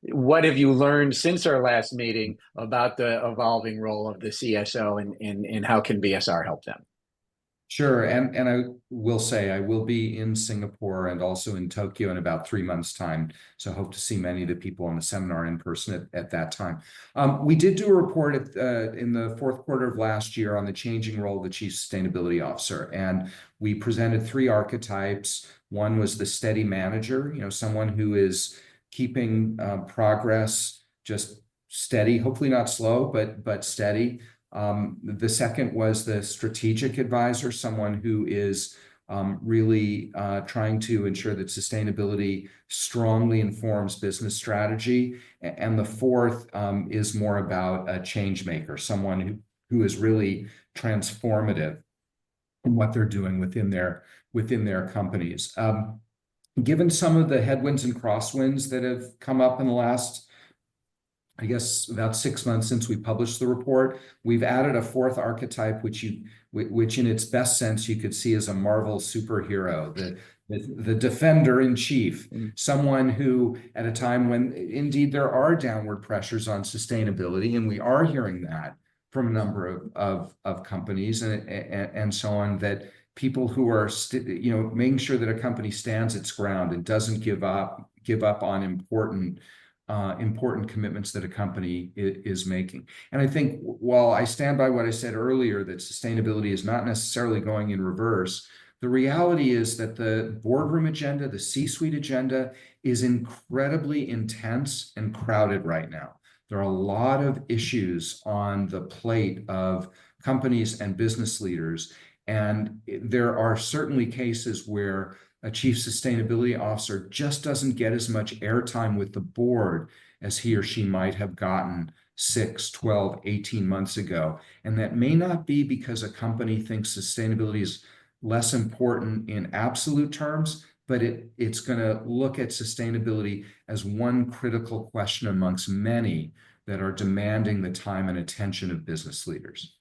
what have you learned since our last meeting about the evolving role of the CSO, and how can BSR help them? Sure. And I will say I will be in Singapore and also in Tokyo in about 3 months' time. So I hope to see many of the people on the seminar in person at that time. We did do a report in the fourth quarter of last year on the changing role of the Chief Sustainability Officer. And we presented 3 archetypes. One was the steady manager, someone who is keeping progress just steady, hopefully not slow, but steady. The second was the strategic advisor, someone who is really trying to ensure that sustainability strongly informs business strategy. And the fourth is more about a change maker, someone who is really transformative in what they're doing within their companies. Given some of the headwinds and crosswinds that have come up in the last, I guess, about 6 months since we published the report, we've added a fourth archetype, which in its best sense you could see as a Marvel superhero, the defender in chief, someone who, at a time when indeed there are downward pressures on sustainability, and we are hearing that from a number of companies and so on, that people who are making sure that a company stands its ground and doesn't give up on important commitments that a company is making. And I think while I stand by what I said earlier, that sustainability is not necessarily going in reverse, the reality is that the boardroom agenda, the C-suite agenda, is incredibly intense and crowded right now. There are a lot of issues on the plate of companies and business leaders. And there are certainly cases where a chief sustainability officer just doesn't get as much airtime with the board as he or she might have gotten 6, 12, 18 months ago. And that may not be because a company thinks sustainability is less important in absolute terms, but it's going to look at sustainability as one critical question amongst many that are demanding the time and attention of business leaders.